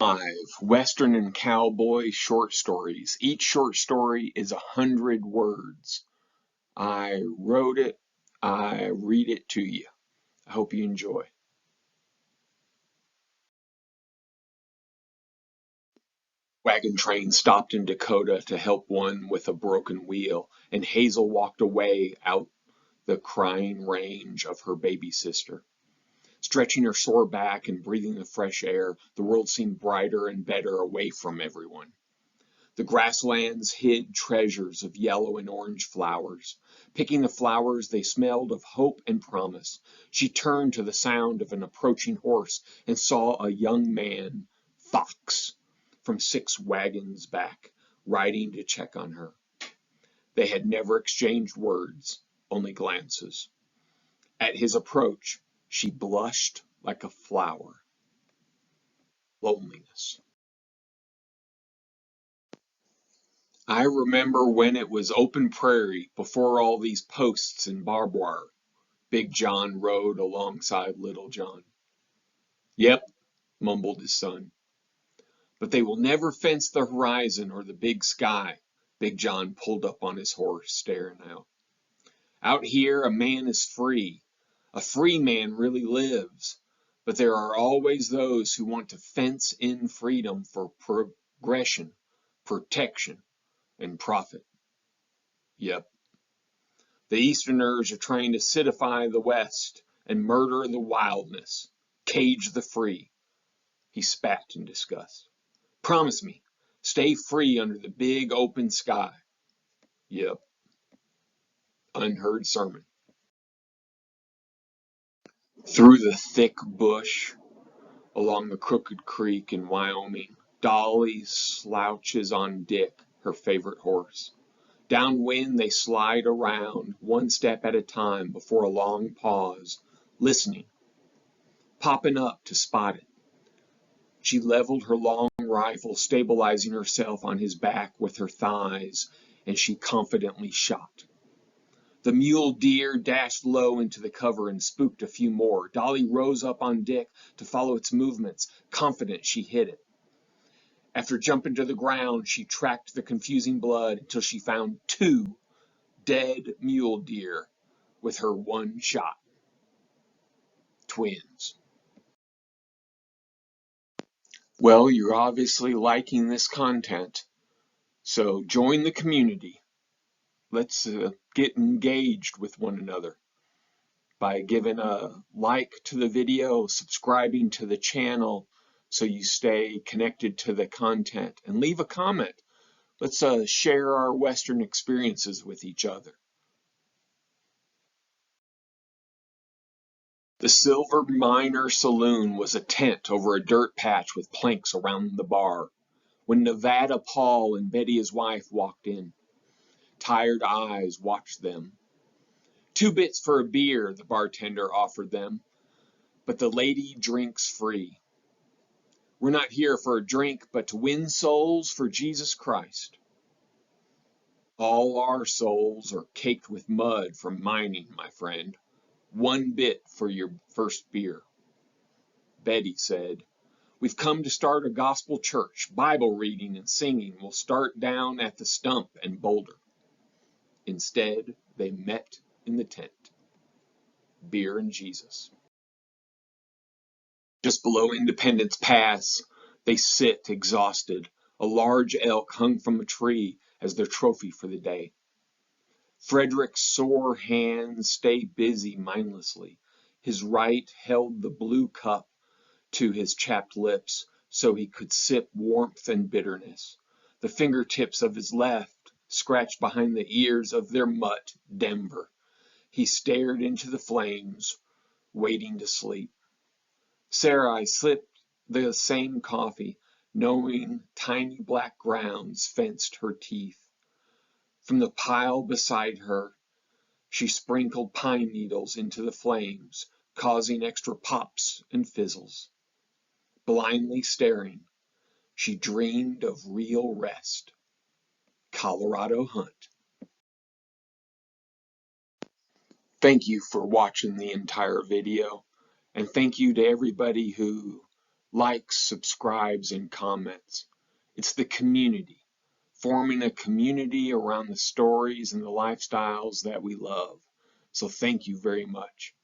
5 Western and Cowboy short stories. Each short story is 100 words. I wrote it. I read it to you. I hope you enjoy. Wagon train stopped in Dakota to help one with a broken wheel, and Hazel walked away out the crying range of her baby sister. Stretching her sore back and breathing the fresh air, the world seemed brighter and better away from everyone. The grasslands hid treasures of yellow and orange flowers. Picking the flowers, they smelled of hope and promise. She turned to the sound of an approaching horse and saw a young man, Fox, from 6 wagons back, riding to check on her. They had never exchanged words, only glances. At his approach, she blushed like a flower. Loneliness. I remember when it was open prairie before all these posts and barbed wire. Big John rode alongside Little John. Yep, mumbled his son. But they will never fence the horizon or the big sky. Big John pulled up on his horse, staring out. Out here, a man is free. A free man really lives. But there are always those who want to fence in freedom for progression, protection, and profit. Yep. The Easterners are trying to citify the West and murder the wildness, cage the free. He spat in disgust. Promise me, stay free under the big open sky. Yep. Unheard sermon. Through the thick bush, along the crooked creek in Wyoming, Dolly slouches on Dick, her favorite horse. Downwind they slide around, one step at a time before a long pause, listening, popping up to spot it. She leveled her long rifle, stabilizing herself on his back with her thighs, and she confidently shot. The mule deer dashed low into the cover and spooked a few more. Dolly rose up on Dick to follow its movements, confident she hit it. After jumping to the ground, she tracked the confusing blood until she found 2 dead mule deer with her one shot. Twins. Well, you're obviously liking this content, so join the community. Let's get engaged with one another by giving a like to the video, subscribing to the channel so you stay connected to the content, and leave a comment. Let's share our Western experiences with each other. The Silver Miner Saloon was a tent over a dirt patch with planks around the bar when Nevada Paul and Betty his wife walked in. Tired eyes watched them. 2 bits for a beer, the bartender offered them, but the lady drinks free. We're not here for a drink, but to win souls for Jesus Christ. All our souls are caked with mud from mining, my friend. 1 bit for your first beer. Betty said, We've come to start a gospel church. Bible reading and singing will start down at the stump and Boulder. Instead, they met in the tent. Beer and Jesus. Just below Independence Pass, they sit exhausted. A large elk hung from a tree as their trophy for the day. Frederick's sore hands stay busy mindlessly. His right held the blue cup to his chapped lips so he could sip warmth and bitterness. The fingertips of his left scratched behind the ears of their mutt, Denver. He stared into the flames, waiting to sleep. Sarai sipped the same coffee, knowing tiny black grounds fenced her teeth. From the pile beside her, she sprinkled pine needles into the flames, causing extra pops and fizzles. Blindly staring, she dreamed of real rest. Colorado hunt. Thank you for watching the entire video, and thank you to everybody who likes, subscribes, and comments. It's the community, forming a community around the stories and the lifestyles that we love. So thank you very much.